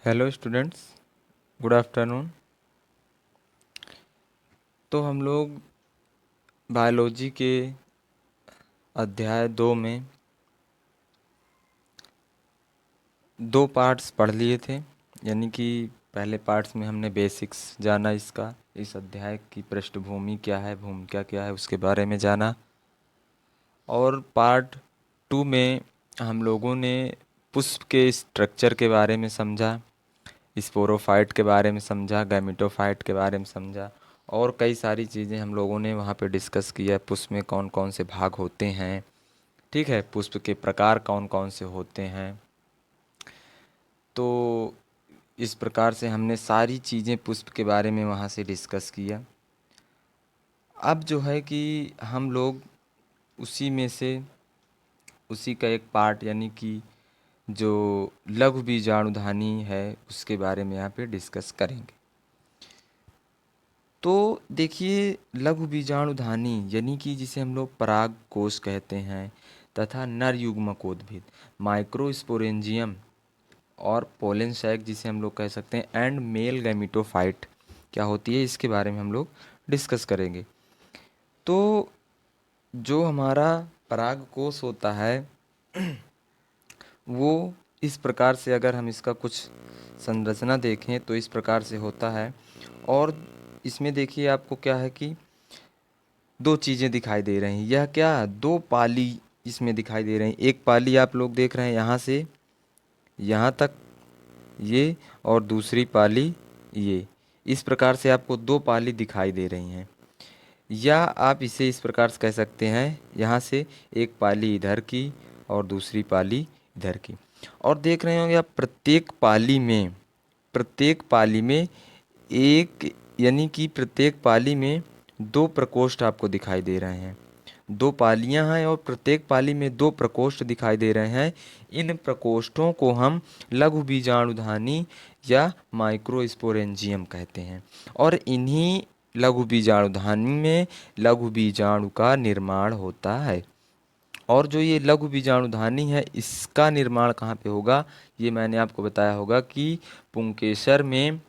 Hello students, good afternoon. तो हम लोग बायोलॉजी के अध्याय 2 में दो पार्ट्स पढ़ लिए थे। यानी कि पहले पार्ट्स में हमने बेसिक्स जाना, इसका इस अध्याय की पृष्ठभूमि क्या है, भूमिका क्या है, उसके बारे में जाना। और पार्ट 2 में हम लोगों ने पुष्प के स्ट्रक्चर के बारे में समझा, स्पोरोफाइट के बारे में समझा, गैमेटोफाइट के बारे में समझा, और कई सारी चीज़ें हम लोगों ने वहाँ पे डिस्कस किया। पुष्प में कौन कौन से भाग होते हैं, ठीक है, पुष्प के प्रकार कौन कौन से होते हैं। तो इस प्रकार से हमने सारी चीज़ें पुष्प के बारे में वहाँ से डिस्कस किया। अब जो है कि हम लोग उसी में से उसी का एक पार्ट, यानी कि जो लघु बीजाणुधानी है, उसके बारे में यहाँ पे डिस्कस करेंगे। तो देखिए, लघु बीजाणुधानी यानी कि जिसे हम लोग पराग कोश कहते हैं, तथा नर युग्मकोद्भिद माइक्रोस्पोरेंजियम और पोलन सैक जिसे हम लोग कह सकते हैं, एंड मेल गैमिटोफाइट क्या होती है, इसके बारे में हम लोग डिस्कस करेंगे। तो जो हमारा पराग कोश होता है वो इस प्रकार से, अगर हम इसका कुछ संरचना देखें तो इस प्रकार से होता है। और इसमें देखिए आपको क्या है कि दो चीज़ें दिखाई दे रही हैं। यह क्या, दो पाली इसमें दिखाई दे रही हैं। एक पाली आप लोग देख रहे हैं यहाँ से यहाँ तक ये, और दूसरी पाली ये। इस प्रकार से आपको दो पाली दिखाई दे रही हैं। या आप इसे इस प्रकार से कह सकते हैं, यहाँ से एक पाली इधर की और दूसरी पाली इधर की। और देख रहे होंगे आप प्रत्येक पाली में एक, यानी कि प्रत्येक पाली में दो प्रकोष्ठ आपको दिखाई दे रहे हैं। दो पालियां हैं और प्रत्येक पाली में दो प्रकोष्ठ दिखाई दे रहे हैं। इन प्रकोष्ठों को हम लघु बीजाणुधानी या माइक्रोस्पोरेंजियम कहते हैं। और इन्हीं लघु बीजाणुधानी में लघु बीजाणु का निर्माण होता है। और जो ये लघु बीजाणुधानी है, इसका निर्माण कहाँ पे होगा, ये मैंने आपको बताया होगा कि पुंकेसर में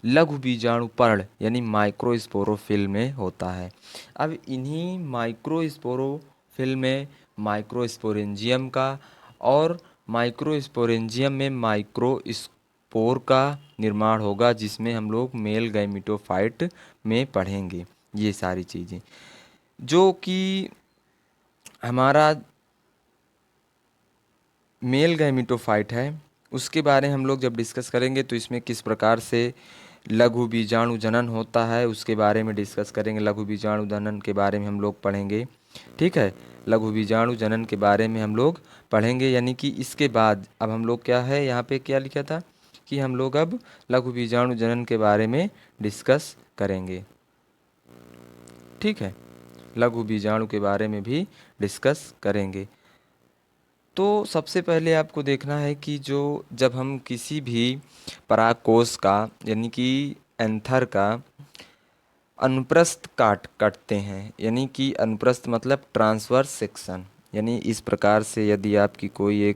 लघु बीजाणु पर्ण यानी माइक्रोस्पोरोफिल में होता है। अब इन्हीं माइक्रोस्पोरोफिल में माइक्रोस्पोरेंजियम का और माइक्रोस्पोरेंजियम में माइक्रोस्पोर का निर्माण होगा, जिसमें हम लोग मेल गैमिटोफाइट में पढ़ेंगे ये सारी चीज़ें। जो कि हमारा मेल गैमिटोफाइट है, उसके बारे में हम लोग जब डिस्कस करेंगे तो इसमें किस प्रकार से लघु बीजाणु जनन होता है उसके बारे में डिस्कस करेंगे। लघु बीजाणु जनन के बारे में हम लोग पढ़ेंगे, ठीक है। लघु बीजाणु जनन के बारे में हम लोग पढ़ेंगे, यानी कि इसके बाद अब हम लोग क्या है, यहाँ पे क्या लिखा था कि हम लोग अब लघु बीजाणु जनन के बारे में डिस्कस करेंगे, ठीक है। लघु बीजाणु के बारे में भी डिस्कस करेंगे। तो सबसे पहले आपको देखना है कि जो जब हम किसी भी परागकोश का, यानी कि एंथर का अनुप्रस्थ काटते हैं, यानी कि अनुप्रस्थ मतलब ट्रांसवर्स सेक्शन, यानी इस प्रकार से यदि आपकी कोई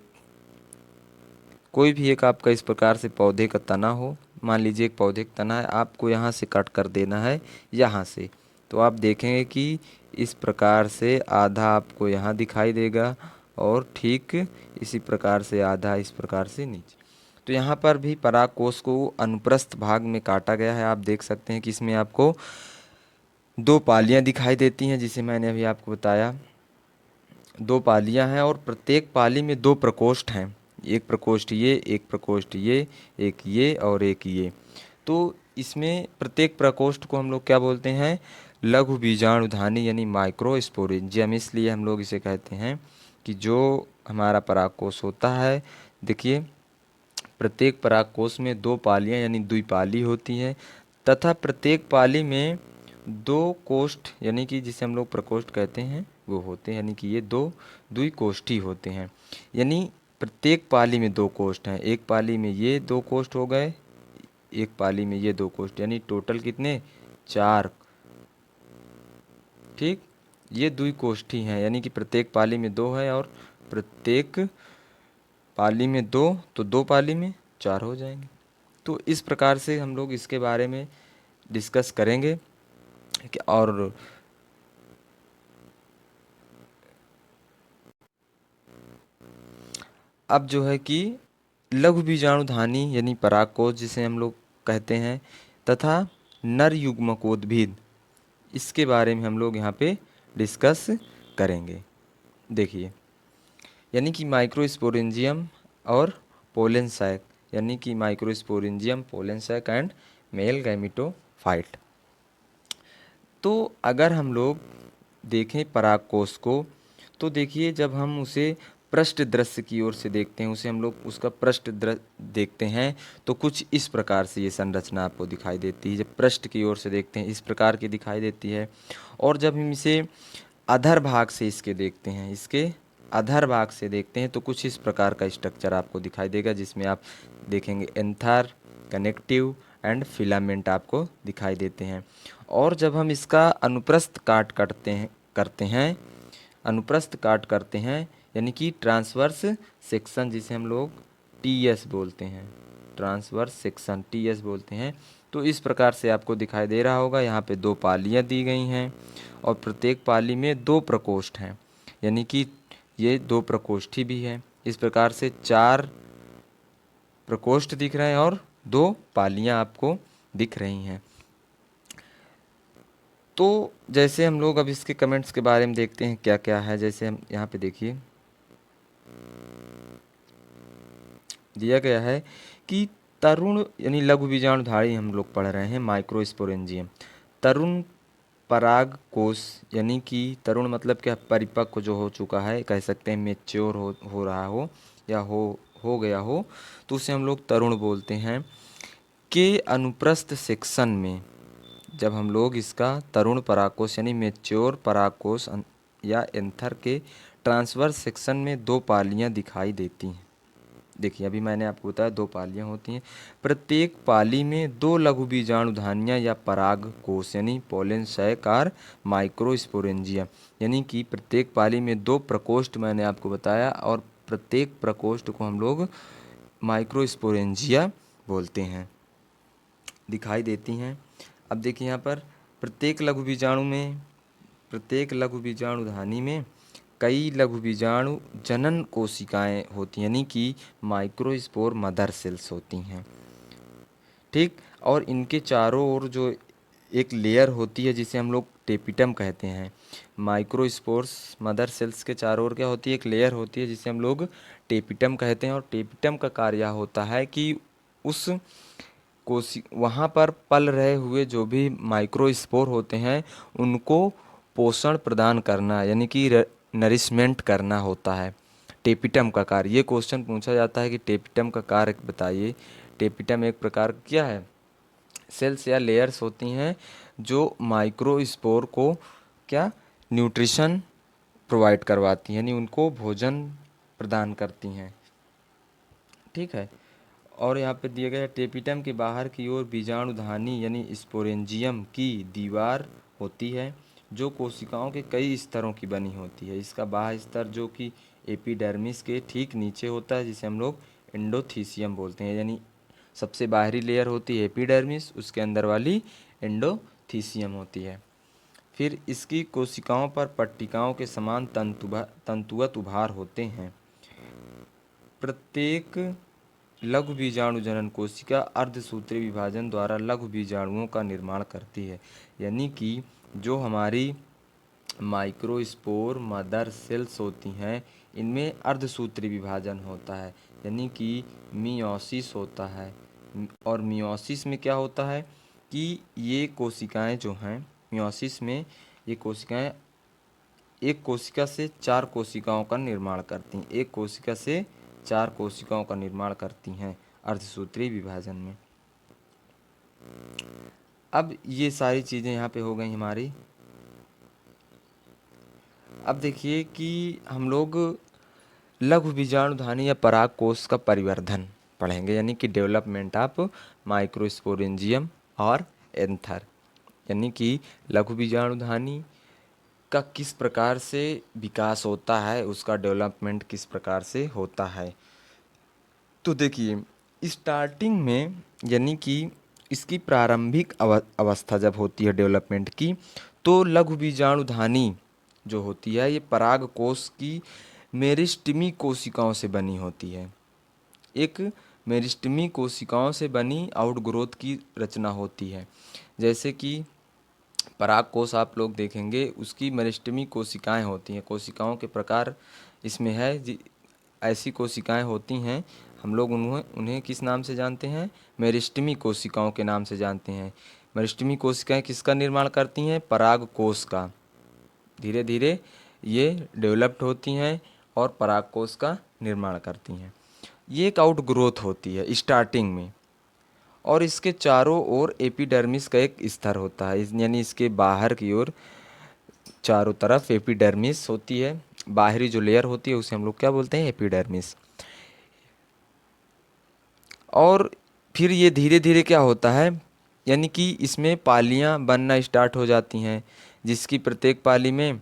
भी एक आपका इस प्रकार से पौधे का तना हो, मान लीजिए एक पौधे का तना है, आपको यहाँ से कट कर देना है यहाँ से, तो आप देखेंगे कि इस प्रकार से आधा आपको यहाँ दिखाई देगा और ठीक इसी प्रकार से आधा इस प्रकार से नीचे। तो यहाँ पर भी परागकोश को अनुप्रस्थ भाग में काटा गया है। आप देख सकते हैं कि इसमें आपको दो पालियाँ दिखाई देती हैं, जिसे मैंने अभी आपको बताया। दो पालियाँ हैं और प्रत्येक पाली में दो प्रकोष्ठ हैं। एक प्रकोष्ठ ये, एक प्रकोष्ठ ये, एक ये और एक ये। तो इसमें प्रत्येक प्रकोष्ठ को हम लोग क्या बोलते हैं, लघु बीजाणुधानी यानी माइक्रोस्पोरेंजियम। इसलिए हम लोग इसे कहते हैं कि जो हमारा परागकोश होता है, देखिए प्रत्येक परागकोश में दो पालियाँ यानी द्विपाली होती हैं, तथा प्रत्येक पाली में दो कोष्ठ यानी कि जिसे हम लोग प्रकोष्ठ कहते हैं वो होते हैं, यानी कि ये दो द्विकोष्ठी होते हैं। यानी प्रत्येक पाली में दो कोष्ठ हैं। एक पाली में ये दो कोष्ठ हो गए, एक पाली में ये दो कोष्ठ, यानी टोटल कितने, चार, ठीक। ये द्विकोष्ठी हैं, यानी कि प्रत्येक पाली में दो है और प्रत्येक पाली में दो, तो दो पाली में चार हो जाएंगे। तो इस प्रकार से हम लोग इसके बारे में डिस्कस करेंगे और अब जो है कि लघु बीजाणुधानी यानी परागकोश जिसे हम लोग कहते हैं तथा नर युग्मकोद्भिद, इसके बारे में हम लोग यहाँ पे डिस्कस करेंगे। देखिए, यानी कि माइक्रोस्पोरेंजियम और पोलन सैक, यानी कि microsporangium, pollen sac and male gametophyte. तो अगर हम लोग देखें परागकोश को, तो देखिए जब हम उसे पृष्ठ दृश्य की ओर से देखते हैं, उसे हम लोग उसका पृष्ठ दृश्य देखते हैं तो कुछ इस प्रकार से ये संरचना आपको दिखाई देती है। जब पृष्ठ की ओर से देखते हैं इस प्रकार की दिखाई देती है, और जब हम इसे अधर भाग से इसके देखते हैं, इसके अधर भाग से देखते हैं तो कुछ इस प्रकार का स्ट्रक्चर आपको दिखाई देगा, जिसमें आप देखेंगे एंथर, कनेक्टिव एंड फिलामेंट आपको दिखाई देते हैं। और जब हम इसका अनुप्रस्थ काट करते हैं अनुप्रस्थ काट करते हैं, यानी कि ट्रांसवर्स सेक्शन जिसे हम लोग टीएस बोलते हैं, ट्रांसवर्स सेक्शन टीएस बोलते हैं, तो इस प्रकार से आपको दिखाई दे रहा होगा। यहाँ पे 2 पालियाँ दी गई हैं और प्रत्येक पाली में 2 प्रकोष्ठ हैं, यानी कि ये 2 प्रकोष्ठी भी है। इस प्रकार से 4 प्रकोष्ठ दिख रहे हैं और 2 पालियाँ आपको दिख रही हैं। तो जैसे हम लोग अब इसके कमेंट्स के बारे में देखते हैं क्या क्या है। जैसे हम यहाँ पे देखिए दिया गया है कि तरुण यानी लघु बीजाणुधारी हम लोग पढ़ रहे हैं माइक्रोस्पोरेंजियम, तरुण पराग कोश, यानी कि तरुण मतलब क्या, परिपक्व जो हो चुका है, कह सकते हैं मेच्योर हो रहा हो या हो गया हो, तो उसे हम लोग तरुण बोलते हैं, के अनुप्रस्थ सेक्शन में जब हम लोग इसका तरुण परागकोश यानी मेच्योर परागकोश या एंथर के ट्रांसवर्स सेक्शन में 2 पालियाँ दिखाई देती हैं। देखिए अभी मैंने आपको बताया 2 पालियाँ होती हैं। प्रत्येक पाली में 2 लघु बीजाणुधानियाँ या पराग कोश यानी पोलन शयकार माइक्रोस्पोरेंजिया, यानी कि प्रत्येक पाली में 2 प्रकोष्ठ मैंने आपको बताया और प्रत्येक प्रकोष्ठ को हम लोग माइक्रोस्पोरेंजिया बोलते हैं, दिखाई देती हैं। अब देखिए यहाँ पर प्रत्येक लघु बीजाणुधानी में कई लघु बीजाणु जनन कोशिकाएं होती हैं, यानी कि माइक्रोस्पोर मदर सेल्स होती हैं, ठीक। और इनके चारों ओर जो एक लेयर होती है जिसे हम लोग टेपिटम कहते हैं, माइक्रोस्पोर्स मदर सेल्स के चारों ओर क्या होती है, एक लेयर होती है जिसे हम लोग टेपिटम कहते हैं। और टेपिटम का कार्य होता है कि उस वहाँ पर पल रहे हुए जो भी माइक्रोस्पोर होते हैं उनको पोषण प्रदान करना, यानी कि नरिशमेंट करना होता है टेपिटम का कार्य। ये क्वेश्चन पूछा जाता है कि टेपिटम का कार्य बताइए। टेपिटम एक प्रकार क्या है, सेल्स या लेयर्स होती हैं जो माइक्रोस्पोर को क्या न्यूट्रिशन प्रोवाइड करवाती हैं, यानी उनको भोजन प्रदान करती हैं, ठीक है। और यहाँ पे दिया गया है टेपिटम के बाहर की ओर बीजाणुधानी यानी स्पोरेंजियम की दीवार होती है जो कोशिकाओं के कई स्तरों की बनी होती है। इसका बाह्य स्तर जो कि एपिडर्मिस के ठीक नीचे होता है जिसे हम लोग एंडोथीसियम बोलते हैं, यानी सबसे बाहरी लेयर होती है एपिडर्मिस, उसके अंदर वाली एंडोथीसियम होती है। फिर इसकी कोशिकाओं पर पट्टिकाओं के समान तंतुवत उभार होते हैं। प्रत्येक लघु बीजाणु जनन कोशिका अर्धसूत्री विभाजन द्वारा लघु बीजाणुओं का निर्माण करती है, यानी कि जो हमारी माइक्रोस्पोर मदर सेल्स होती हैं इनमें अर्धसूत्री विभाजन होता है, यानी कि मियोसिस होता है। और मियोसिस में क्या होता है कि ये कोशिकाएं जो हैं मियोसिस में, ये कोशिकाएं एक कोशिका से 4 कोशिकाओं का निर्माण करती हैं, एक कोशिका से 4 कोशिकाओं का निर्माण करती हैं अर्धसूत्री विभाजन में। अब ये सारी चीज़ें यहाँ पे हो गई हमारी। अब देखिए कि हम लोग लघु बीजाणुधानी या पराग कोश का परिवर्धन पढ़ेंगे, यानी कि डेवलपमेंट ऑफ माइक्रोस्पोरेंजियम और एंथर, यानी कि लघु बीजाणुधानी का किस प्रकार से विकास होता है, उसका डेवलपमेंट किस प्रकार से होता है। तो देखिए स्टार्टिंग में यानी कि इसकी प्रारंभिक अवस्था जब होती है डेवलपमेंट की, तो लघु बीजाणुधानी जो होती है ये पराग कोश की मेरिस्टेमी कोशिकाओं से बनी होती है। एक मेरिस्टेमी कोशिकाओं से बनी आउटग्रोथ की रचना होती है। जैसे कि पराग कोश आप लोग देखेंगे, उसकी मेरिस्टेमी कोशिकाएं होती हैं। कोशिकाओं के प्रकार इसमें है ऐसी कोशिकाएं होती हैं, हम लोग उन्हें उन्हें किस नाम से जानते हैं? मेरिस्टेमी कोशिकाओं के नाम से जानते हैं। मेरिस्टेमी कोशिकाएं किसका निर्माण करती हैं? पराग कोश का। धीरे धीरे ये डेवलप्ड होती हैं और पराग कोश का निर्माण करती हैं। ये एक आउटग्रोथ होती है स्टार्टिंग में, और इसके चारों ओर एपिडर्मिस का एक स्तर होता है, यानी इसके बाहर की ओर चारों तरफ एपिडर्मिस होती है। बाहरी जो लेयर होती है उसे हम लोग क्या बोलते हैं? एपिडर्मिस। और फिर ये धीरे धीरे क्या होता है, यानी कि इसमें पालियां बनना स्टार्ट हो जाती हैं, जिसकी प्रत्येक पाली में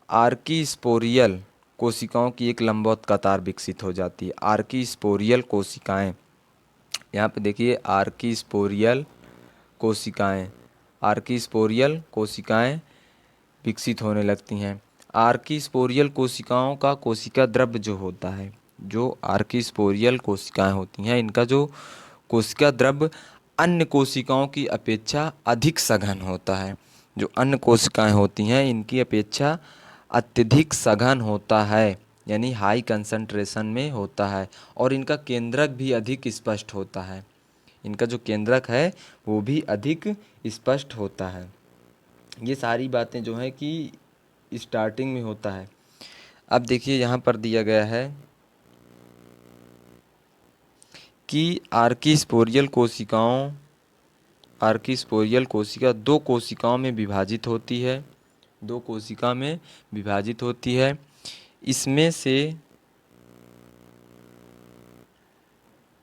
आर्कीस्पोरियल कोशिकाओं की एक लंबवत कतार विकसित हो जाती है। आर्कीस्पोरियल कोशिकाएं, यहाँ पे देखिए आर्कीस्पोरियल कोशिकाएं, आर्कीस्पोरियल कोशिकाएं विकसित होने लगती हैं। आर्कीस्पोरियल कोशिकाओं का कोशिका द्रव्य जो होता है, जो आर्कीस्पोरियल कोशिकाएं होती हैं, इनका जो कोशिका द्रव्य अन्य कोशिकाओं की अपेक्षा अधिक सघन होता है। जो अन्य कोशिकाएं होती हैं इनकी अपेक्षा अत्यधिक सघन होता है, यानी हाई कंसंट्रेशन में होता है, और इनका केंद्रक भी अधिक स्पष्ट होता है। इनका जो केंद्रक है वो भी अधिक स्पष्ट होता है। ये सारी बातें जो हैं कि स्टार्टिंग में होता है। अब देखिए यहाँ पर दिया गया है कि आर्कीस्पोरियल कोशिका दो कोशिकाओं में विभाजित होती है। दो कोशिका में विभाजित होती है। इसमें से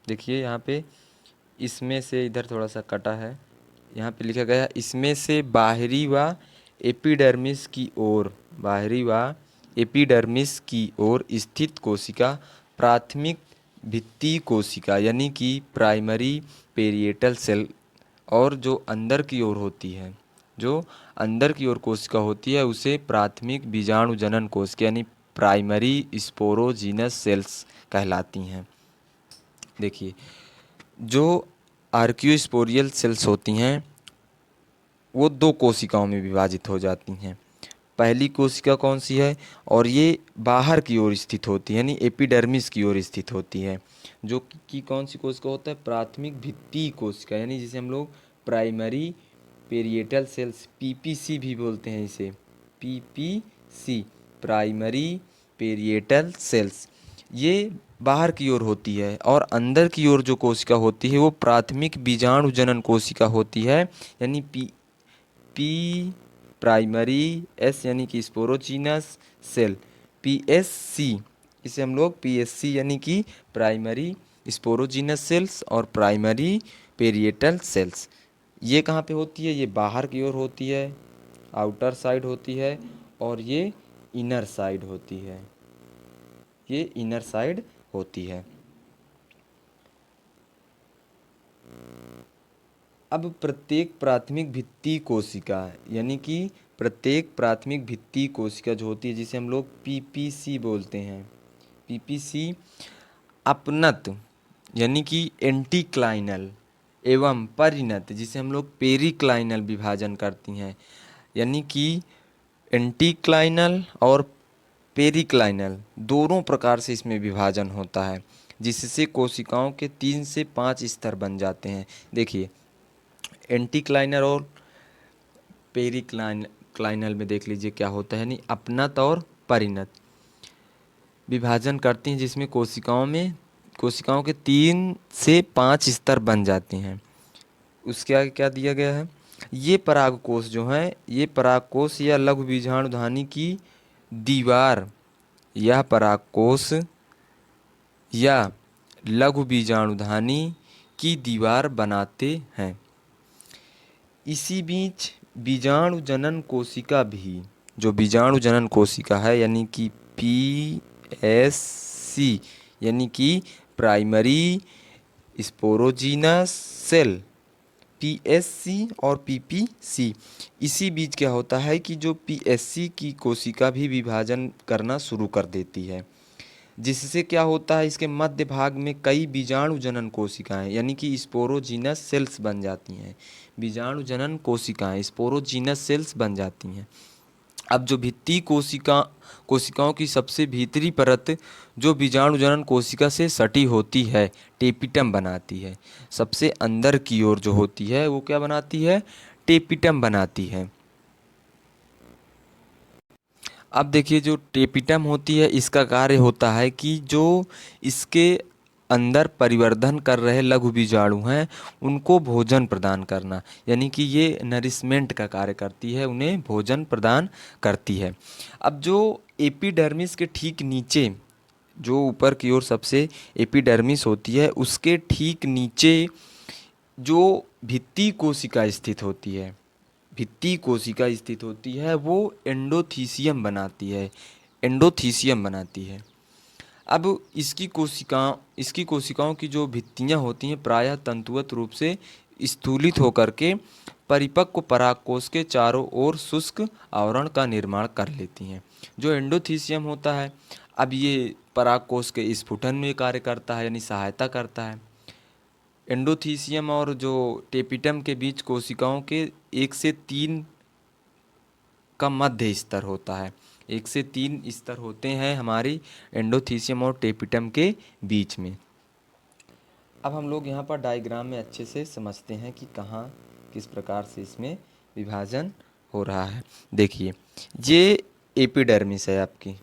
देखिए यहाँ पे, इसमें से इधर थोड़ा सा कटा है, यहाँ पे लिखा गया इसमें से बाहरी व एपिडर्मिस की ओर, बाहरी व एपिडर्मिस की ओर स्थित कोशिका प्राथमिक भित्ति कोशिका यानी कि प्राइमरी पेरिएटल सेल, और जो अंदर की ओर होती है, जो अंदर की ओर कोशिका होती है उसे प्राथमिक बीजाणु जनन कोशिका यानी प्राइमरी स्पोरोजीनस सेल्स कहलाती हैं। देखिए जो आर्कियोस्पोरियल सेल्स होती हैं वो दो कोशिकाओं में विभाजित हो जाती हैं। पहली कोशिका कौन सी है? और ये बाहर की ओर स्थित होती है, यानी एपिडर्मिस की ओर स्थित होती है। जो कि कौन सी कोशिका होता है? प्राथमिक भित्ति कोशिका, यानी जिसे हम लोग प्राइमरी पेरिएटल सेल्स, पीपीसी भी बोलते हैं इसे, पीपीसी, प्राइमरी पेरिएटल सेल्स। ये बाहर की ओर होती है, और अंदर की ओर जो कोशिका होती है वो प्राथमिक बीजाणु जनन कोशिका होती है, यानी पी प्राइमरी, एस यानी कि स्पोरोजीनस सेल, पीएससी, इसे हम लोग पीएससी यानी कि प्राइमरी स्पोरोजीनस सेल्स और प्राइमरी पेरिएटल सेल्स। ये कहाँ पे होती है? ये बाहर की ओर होती है, आउटर साइड होती है, और ये इनर साइड होती है, ये इनर साइड होती है। अब प्रत्येक प्राथमिक भित्ति कोशिका, यानी कि प्रत्येक प्राथमिक भित्ति कोशिका जो होती है जिसे हम लोग पीपीसी बोलते हैं, पीपीसी अपनत यानी कि एंटीक्लाइनल एवं परिणत जिसे हम लोग पेरिक्लाइनल विभाजन करती हैं, यानी कि एंटीक्लाइनल और पेरिक्लाइनल दोनों प्रकार से इसमें विभाजन होता है, जिससे कोशिकाओं के 3 से 5 स्तर बन जाते हैं। देखिए एंटीक्लाइनल और पेरिक्लाइनल में देख लीजिए क्या होता है, यानी अपनत और परिणत विभाजन करती हैं, जिसमें कोशिकाओं के 3 से 5 स्तर बन जाते हैं। उसके आगे क्या दिया गया है? ये परागकोश जो हैं, ये परागकोश या लघु बीजाणुधानी की दीवार, यह परागकोश या लघु बीजाणुधानी की दीवार बनाते हैं। इसी बीच बीजाणु जनन कोशिका भी, जो बीजाणु जनन कोशिका है यानी कि पीएससी यानी कि प्राइमरी स्पोरोजीनस सेल, पीएससी और पीपीसी। इसी बीच क्या होता है कि जो पीएससी की कोशिका भी विभाजन करना शुरू कर देती है, जिससे क्या होता है इसके मध्य भाग में कई बीजाणु जनन कोशिकाएं यानी कि स्पोरोजीनस सेल्स बन जाती हैं। बीजाणु जनन कोशिकाएं स्पोरोजीनस सेल्स बन जाती हैं। अब जो भित्ति कोशिकाओं की सबसे भीतरी परत जो बीजाणु जनन कोशिका से सटी होती है, टेपिटम बनाती है। सबसे अंदर की ओर जो होती है वो क्या बनाती है? टेपिटम बनाती है। अब देखिए जो टेपिटम होती है इसका कार्य होता है कि जो इसके अंदर परिवर्धन कर रहे लघु बीजाणु हैं उनको भोजन प्रदान करना, यानी कि ये नरिशमेंट का कार्य करती है, उन्हें भोजन प्रदान करती है। अब जो एपिडर्मिस के ठीक नीचे, जो ऊपर की ओर सबसे एपिडर्मिस होती है उसके ठीक नीचे जो भित्ति कोशिका स्थित होती है, भित्ति कोशिका स्थित होती है वो एंडोथीसियम बनाती है। अब इसकी कोशिकाओं की जो भित्तियां होती हैं प्रायः तंतुवत रूप से स्थूलित होकर के परिपक्व परागकोश के चारों ओर शुष्क आवरण का निर्माण कर लेती हैं। जो एंडोथीसियम होता है, अब ये परागकोश के स्फुटन में कार्य करता है, यानी सहायता करता है। एंडोथीसियम और जो टेपिटम के बीच कोशिकाओं के 1 से 3 का मध्य स्तर होता है। 1 से 3 स्तर होते हैं हमारी एंडोथीसियम और टेपिटम के बीच में। अब हम लोग यहाँ पर डायग्राम में अच्छे से समझते हैं कि कहाँ किस प्रकार से इसमें विभाजन हो रहा है। देखिए ये एपिडर्मिस है आपकी,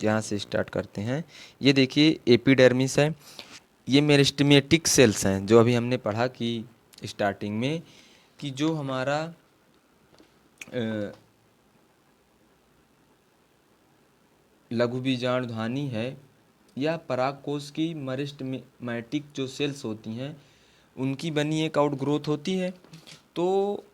यहाँ से स्टार्ट करते हैं। ये देखिए एपिडर्मिस है, ये मेरिस्टेमेटिक सेल्स हैं जो अभी हमने पढ़ा कि स्टार्टिंग में कि जो हमारा लघु बीजाणुधानी है या परागकोश की मेरिस्टेमेटिक जो सेल्स होती हैं उनकी बनी एक आउटग्रोथ होती है। तो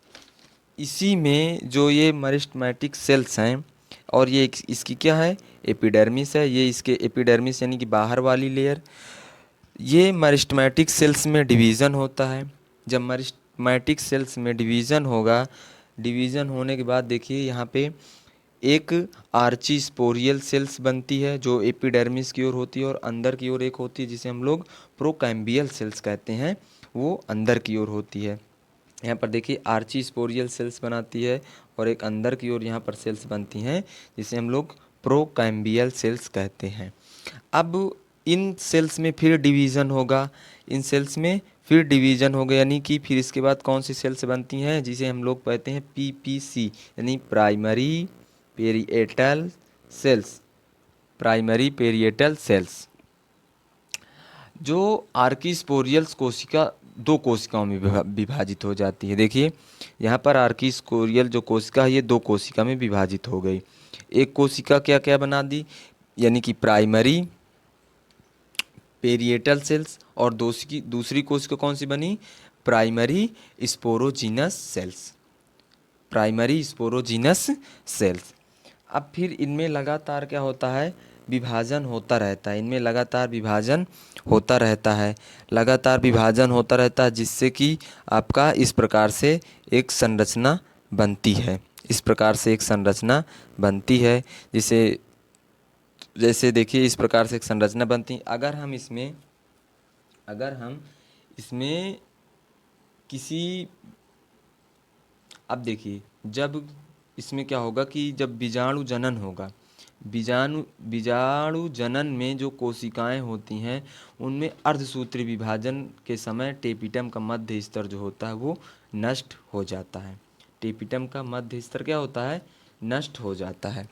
इसी में जो ये मेरिस्टेमेटिक सेल्स हैं और ये इसकी क्या है? एपिडर्मिस है। ये इसके एपिडर्मिस यानी कि बाहर वाली लेयर, ये मेरिस्टेमेटिक सेल्स में डिवीज़न होता है। जब मेरिस्टेमेटिक सेल्स में डिवीज़न होगा, डिवीज़न होने के बाद देखिए यहाँ पे एक आर्ची स्पोरियल सेल्स बनती है जो एपिडर्मिस की ओर होती है, और अंदर की ओर एक होती है जिसे हम लोग प्रोकैम्बियल सेल्स कहते हैं, वो अंदर की ओर होती है। यहाँ पर देखिए आर्ची स्पोरियल सेल्स बनाती है और एक अंदर की ओर यहाँ पर सेल्स बनती हैं जिसे हम लोग प्रोकैम्बियल सेल्स कहते हैं। अब इन सेल्स में फिर डिवीज़न होगा, इन सेल्स में फिर डिवीज़न होगा, यानी कि फिर इसके बाद कौन सी सेल्स बनती हैं जिसे हम लोग कहते हैं पीपीसी, यानी primary parietal cells, primary parietal cells. जो आर्कीस्पोरियल्स कोशिका 2 कोशिकाओं में विभाजित हो जाती है। देखिए यहाँ पर आर्कीस्पोरियल जो कोशिका है ये 2 कोशिका में विभाजित हो गई। एक कोशिका क्या क्या बना दी, यानी कि प्राइमरी पेरिएटल सेल्स, और दूसरी कोशिका कौन सी बनी? Primary sporogenous cells, primary sporogenous cells. अब फिर इनमें लगातार क्या होता है? विभाजन होता रहता है, इनमें लगातार विभाजन होता रहता है, लगातार विभाजन होता रहता है, जिससे कि आपका इस प्रकार से एक संरचना बनती है, इस प्रकार से एक संरचना बनती है, जैसे देखिए इस प्रकार से एक संरचना बनती है। अगर हम इसमें किसी, अब देखिए जब इसमें क्या होगा कि जब बीजाणु जनन होगा, बीजाणु जनन में जो कोशिकाएं होती हैं उनमें अर्धसूत्री विभाजन के समय टेपिटम का मध्य स्तर जो होता है वो नष्ट हो जाता है। टेपिटम का मध्य स्तर क्या होता है? नष्ट हो जाता है।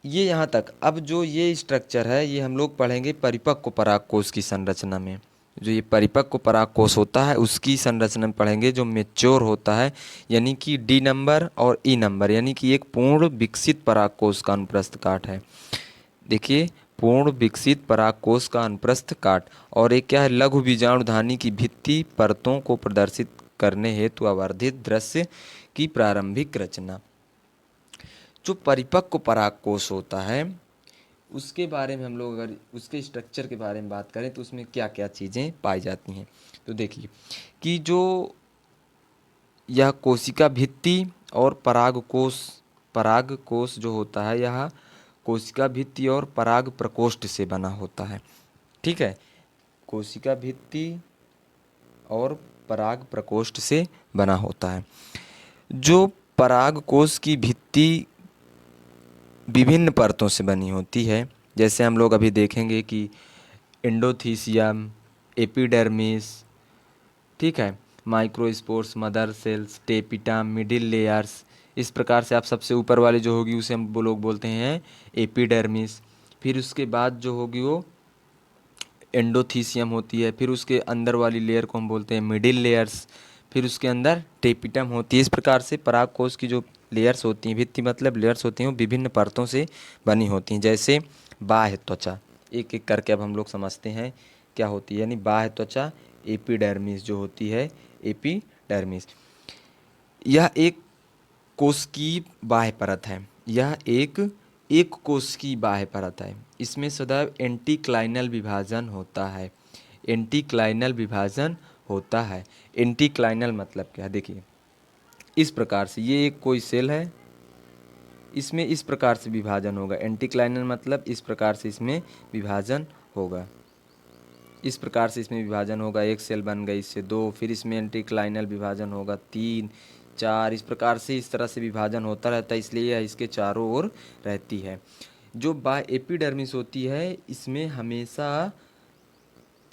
ये यहाँ तक। अब जो ये स्ट्रक्चर है ये हम लोग पढ़ेंगे परिपक्व परागकोश की संरचना में। जो ये परिपक्व परागकोश होता है उसकी संरचना में पढ़ेंगे, जो मैच्योर होता है, यानी कि डी नंबर और ई नंबर, यानी कि एक पूर्ण विकसित परागकोश का अनुप्रस्थ काट है। देखिए पूर्ण विकसित परागकोश का अनुप्रस्थ काट, और एक क्या है? लघु बीजाणुधानी की भित्ति परतों को प्रदर्शित करने हेतु आवर्धित दृश्य की प्रारंभिक रचना। जो परिपक्व परागकोश होता है उसके बारे में हम लोग अगर उसके स्ट्रक्चर के बारे में बात करें तो उसमें क्या क्या चीज़ें पाई जाती हैं। तो देखिए कि जो यह कोशिका भित्ति और परागकोश जो होता है यह कोशिका भित्ति और पराग प्रकोष्ठ से बना होता है। ठीक है, कोशिका भित्ति और पराग प्रकोष्ठ से बना होता है। जो पराग कोश की भित्ति विभिन्न परतों से बनी होती है, जैसे हम लोग अभी देखेंगे कि एंडोथीसियम, एपिडर्मिस, ठीक है, microspores, mother cells, tapeta, middle layers. इस प्रकार से आप सबसे ऊपर वाली जो होगी उसे हम वो लोग बोलते हैं एपिडर्मिस। फिर उसके बाद जो होगी वो एंडोथीसियम होती है। फिर उसके अंदर वाली लेयर को हम बोलते हैं मिडिल लेयर्स। फिर उसके अंदर टेपिटम होती है। इस प्रकार से परागकोश की जो लेयर्स होती हैं, भित्ति मतलब लेयर्स होती हैं, वो विभिन्न परतों से बनी होती हैं। जैसे बाह्य त्वचा, एक एक करके अब हम लोग समझते हैं क्या होती है। यानी बाह्य त्वचा एपिडर्मिस जो होती है, एपिडर्मिस यह एक कोश की बाह्य परत है। यह एक कोश की बाह्य परत है। इसमें सदैव एंटीक्लाइनल विभाजन होता है। एंटीक्लाइनल विभाजन होता है। एंटीक्लाइनल मतलब क्या है, देखिए इस प्रकार से ये एक कोई सेल है, इसमें इस प्रकार से विभाजन होगा। एंटीक्लाइनल मतलब इस प्रकार से इसमें विभाजन होगा। इस प्रकार से इसमें विभाजन होगा। एक सेल बन गई, इससे दो, फिर इसमें एंटीक्लाइनल विभाजन होगा, तीन, चार। इस प्रकार से इस तरह से विभाजन होता रहता है, इसलिए यह इसके चारों ओर रहती है। जो एपिडर्मिस होती है इसमें हमेशा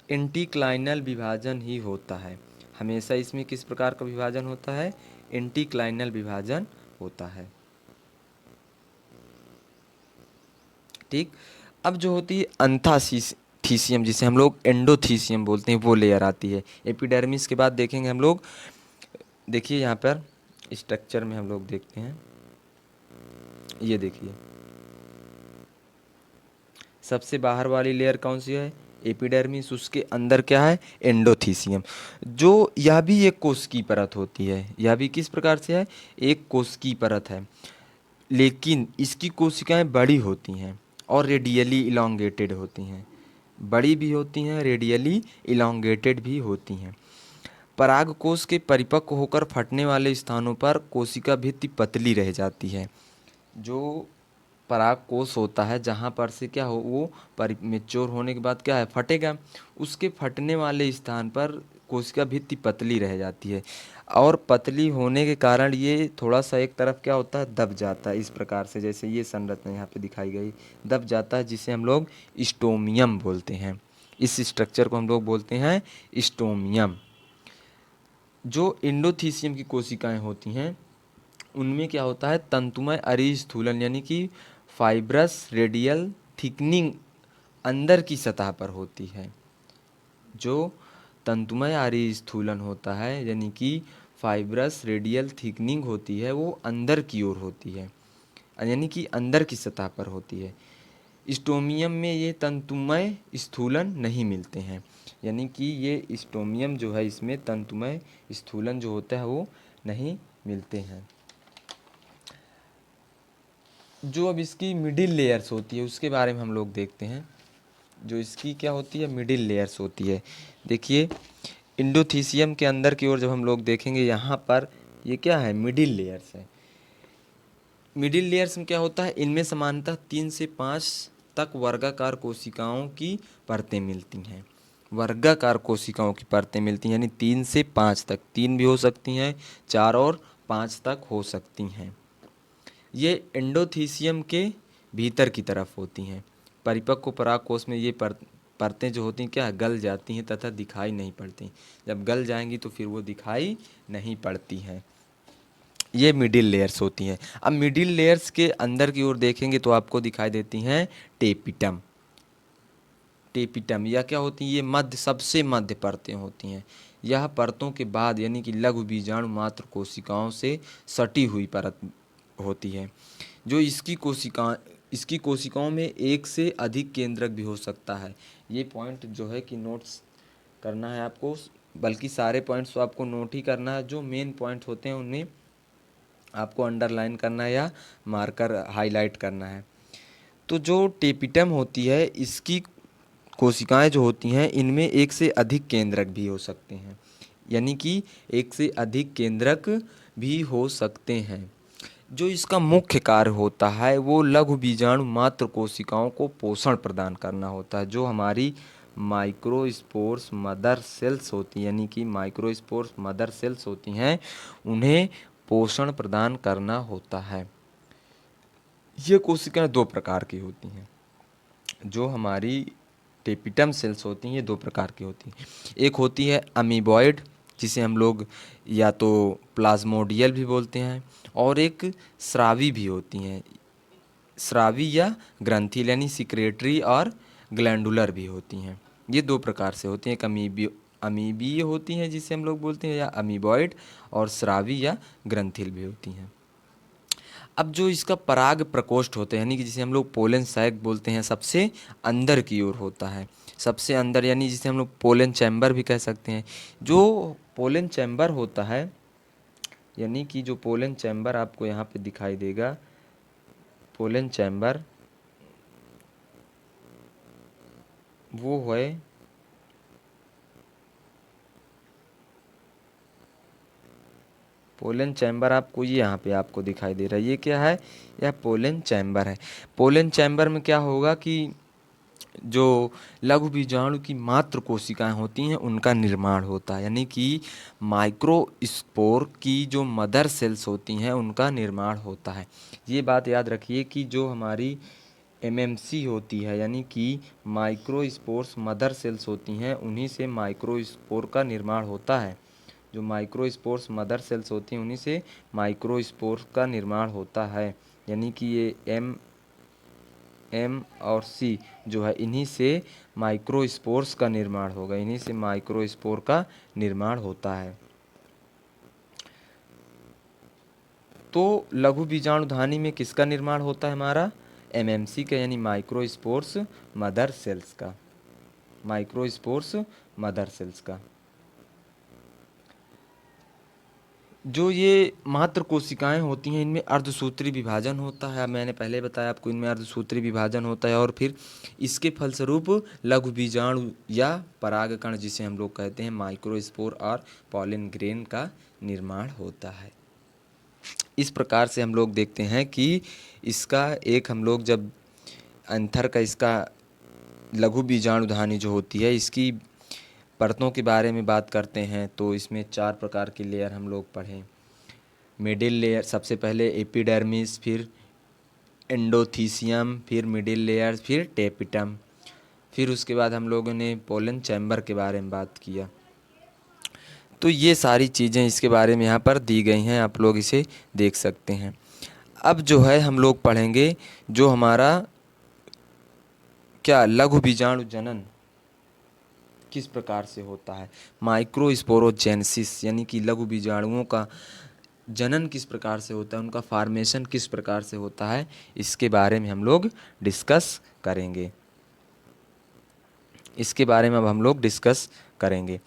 एंटीक्लाइनल विभाजन ही होता है। हमेशा इसमें किस प्रकार का विभाजन होता है, एंटीक्लाइनल विभाजन होता है। ठीक, अब जो होती है अंथाथीसियम जिसे हम लोग एंडोथीसियम बोलते हैं, वो लेयर आती है। एपिडर्मिस के बाद देखेंगे हम लोग, देखिए यहाँ पर स्ट्रक्चर में हम लोग देखते हैं, ये देखिए सबसे बाहर वाली लेयर कौन सी है, एपिडर्मिस। उसके अंदर क्या है, एंडोथीसियम। जो यह भी एक कोश की परत होती है। यह भी किस प्रकार से है, एक कोश की परत है, लेकिन इसकी कोशिकाएं बड़ी होती हैं और रेडियली इलोंगेटेड होती हैं। बड़ी भी होती हैं, रेडियली इलोंगेटेड भी होती हैं। परागकोश के परिपक्व होकर फटने वाले स्थानों पर कोशिका भित्ति पतली रह जाती है। जो परागकोश होता है जहाँ पर से क्या हो, वो मैच्योर होने के बाद क्या है, फटेगा। उसके फटने वाले स्थान पर कोशिका भित्ति पतली रह जाती है, और पतली होने के कारण ये थोड़ा सा एक तरफ क्या होता है, दब जाता है। इस प्रकार से जैसे ये संरचना यहाँ पे दिखाई गई, दब जाता है, जिसे हम लोग स्टोमियम बोलते हैं। इस स्ट्रक्चर को हम लोग बोलते हैं स्टोमियम। जो एंडोथीसियम की कोशिकाएं होती हैं उनमें क्या होता है, तंतुमय अरिस्थूलन यानी कि फाइब्रस रेडियल थिकनिंग अंदर की सतह पर होती है। जो तंतुमय अरिस्थूलन होता है यानी कि फाइब्रस रेडियल थिकनिंग होती है, वो अंदर की ओर होती है, यानी कि अंदर की सतह पर होती है। स्टोमियम में ये तंतुमय स्थूलन नहीं मिलते हैं, यानी कि ये स्टोमियम जो है इसमें तंतुमय स्थूलन जो होता है वो नहीं मिलते हैं। जो अब इसकी मिडिल लेयर्स होती है उसके बारे में हम लोग देखते हैं। जो इसकी क्या होती है, मिडिल लेयर्स होती है। देखिए इंडोथीसियम के अंदर की ओर जब हम लोग देखेंगे, यहाँ पर ये क्या है, मिडिल लेयर्स है। मिडिल लेयर्स में क्या होता है, इनमें सामान्यतः 3 से 5 तक वर्गाकार कोशिकाओं की परतें मिलती हैं। वर्गाकार कोशिकाओं की परतें मिलती हैं, यानी 3 से 5 तक, 3 भी हो सकती हैं, 4 और 5 तक हो सकती हैं। ये एंडोथीसियम के भीतर की तरफ होती हैं। परिपक्व परागकोश में ये परतें जो होती हैं क्या गल जाती हैं तथा दिखाई नहीं पड़ती। जब गल जाएंगी तो फिर वो दिखाई नहीं पड़ती हैं। ये मिडिल लेयर्स होती हैं। अब मिडिल लेयर्स के अंदर की ओर देखेंगे तो आपको दिखाई देती हैं टेपिटम। टेपिटम यह क्या होती हैं, ये मध्य, सबसे मध्य परतें होती हैं। यह परतों के बाद यानी कि लघु बीजाणु मात्र कोशिकाओं से सटी हुई परत होती है। जो इसकी कोशिकाओं में एक से अधिक केंद्रक भी हो सकता है। ये पॉइंट जो है कि नोट्स करना है आपको, बल्कि सारे पॉइंट्स तो आपको नोट ही करना है। जो मेन पॉइंट होते हैं उन्हें आपको अंडरलाइन करना है या मार्कर हाईलाइट करना है। तो जो टेपिटम होती है इसकी कोशिकाएं जो होती हैं इनमें एक से अधिक केंद्रक भी हो सकते हैं, यानी कि एक से अधिक केंद्रक भी हो सकते हैं। जो इसका मुख्य कार्य होता है वो लघु बीजाणु मात्र कोशिकाओं को पोषण प्रदान करना होता है। जो हमारी माइक्रोस्पोर्स मदर सेल्स होती हैं, यानी कि माइक्रोस्पोर्स मदर सेल्स होती हैं, उन्हें पोषण प्रदान करना होता है। ये कोशिकाएं दो प्रकार की होती हैं। जो हमारी टेपिटम सेल्स होती हैं ये दो प्रकार की होती हैं। एक होती है अमीबॉइड, जिसे हम लोग या तो प्लाज्मोडियल भी बोलते हैं, और एक स्रावी भी होती हैं। स्रावी या ग्रंथिल यानी सिक्रेटरी और ग्लैंडुलर भी होती हैं। ये दो प्रकार से होती हैं। एक अमीबीय होती हैं जिसे हम लोग बोलते हैं या अमीबॉइड, और स्रावी या ग्रंथिल भी होती हैं। अब जो इसका पराग प्रकोष्ठ होता है, यानी कि जिसे हम लोग पोलन सैक बोलते हैं, सबसे अंदर की ओर होता है। सबसे अंदर यानी जिसे हम लोग पोलन चैम्बर भी कह सकते हैं। जो पोलन चैम्बर होता है, यानी कि जो पोलन चैम्बर आपको यहाँ पे दिखाई देगा, पोलन चैम्बर वो है पोलन चैम्बर, आपको ये यहाँ पे आपको दिखाई दे रहा है। ये क्या है? यह पोलन चैम्बर है। पोलन चैम्बर में क्या होगा कि जो लघु बीजाणु की मात्र कोशिकाएं होती हैं उनका निर्माण होता है, यानी कि माइक्रोस्पोर की जो मदर सेल्स होती हैं उनका निर्माण होता है। ये बात याद रखिए कि जो हमारी एमएमसी होती है, यानी कि माइक्रोस्पोर्स मदर सेल्स होती हैं, उन्हीं से माइक्रोस्पोर का निर्माण होता है। जो माइक्रोस्पोर्स मदर सेल्स होती हैं उन्हीं से माइक्रोस्पोर का निर्माण होता है, यानी कि ये एम और सी जो है इन्हीं से माइक्रोस्पोर्स का निर्माण होगा, इन्हीं से माइक्रोस्पोर का निर्माण होता है। तो लघु बीजाणुधानी में किसका निर्माण होता है? हमारा एमएमसी का, यानी माइक्रोस्पोर्स मदर सेल्स का, माइक्रोस्पोर्स मदर सेल्स का। जो ये मात्र कोशिकाएं होती हैं इनमें अर्धसूत्री विभाजन होता है। मैंने पहले बताया आपको, इनमें अर्धसूत्री विभाजन होता है, और फिर इसके फलस्वरूप लघु बीजाणु या परागकण जिसे हम लोग कहते हैं माइक्रोस्पोर और पॉलन ग्रेन का निर्माण होता है। इस प्रकार से हम लोग देखते हैं कि इसका एक हम लोग जब अंतर का इसका लघु बीजाणुधानी जो होती है इसकी परतों के बारे में बात करते हैं तो इसमें 4 प्रकार की लेयर हम लोग पढ़ें। मिडिल लेयर, सबसे पहले एपिडर्मिस, फिर एंडोथीसियम, फिर मिडिल लेयर, फिर टेपिटम, फिर उसके बाद हम लोगों ने पोलन चैम्बर के बारे में बात किया। तो ये सारी चीज़ें इसके बारे में यहाँ पर दी गई हैं, आप लोग इसे देख सकते हैं। अब जो है हम लोग पढ़ेंगे जो हमारा क्या लघु बीजाणु जनन किस प्रकार से होता है, माइक्रोस्पोरोजेनेसिस, यानी कि लघु बीजाणुओं का जनन किस प्रकार से होता है, उनका फॉर्मेशन किस प्रकार से होता है, इसके बारे में हम लोग डिस्कस करेंगे। इसके बारे में अब हम लोग डिस्कस करेंगे।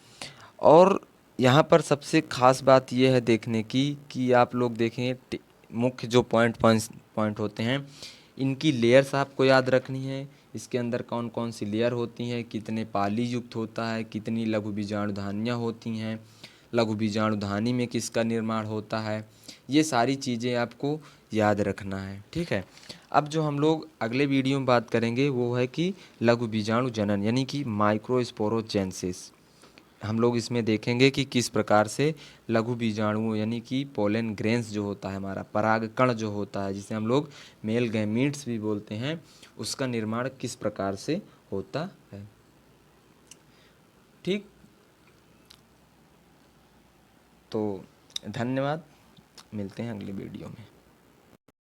और यहाँ पर सबसे ख़ास बात यह है देखने की कि आप लोग देखें मुख्य जो पॉइंट होते हैं, इनकी लेयर्स आपको याद रखनी है। इसके अंदर कौन कौन सी लेयर होती हैं, कितने पाली युक्त होता है, कितनी लघु बीजाणुधानियाँ होती हैं, लघु बीजाणुधानी में किसका निर्माण होता है, ये सारी चीज़ें आपको याद रखना है। ठीक है। अब जो हम लोग अगले वीडियो में बात करेंगे वो है कि लघु बीजाणु जनन, यानी कि माइक्रोस्पोरोजेनेसिस। हम लोग इसमें देखेंगे कि किस प्रकार से लघु बीजाणुओं यानी कि पोलन ग्रेन्स जो होता है, हमारा परागकण जो होता है, जिसे हम लोग मेल गैमीट्स भी बोलते हैं, उसका निर्माण किस प्रकार से होता है। ठीक, तो धन्यवाद, मिलते हैं अगली वीडियो में।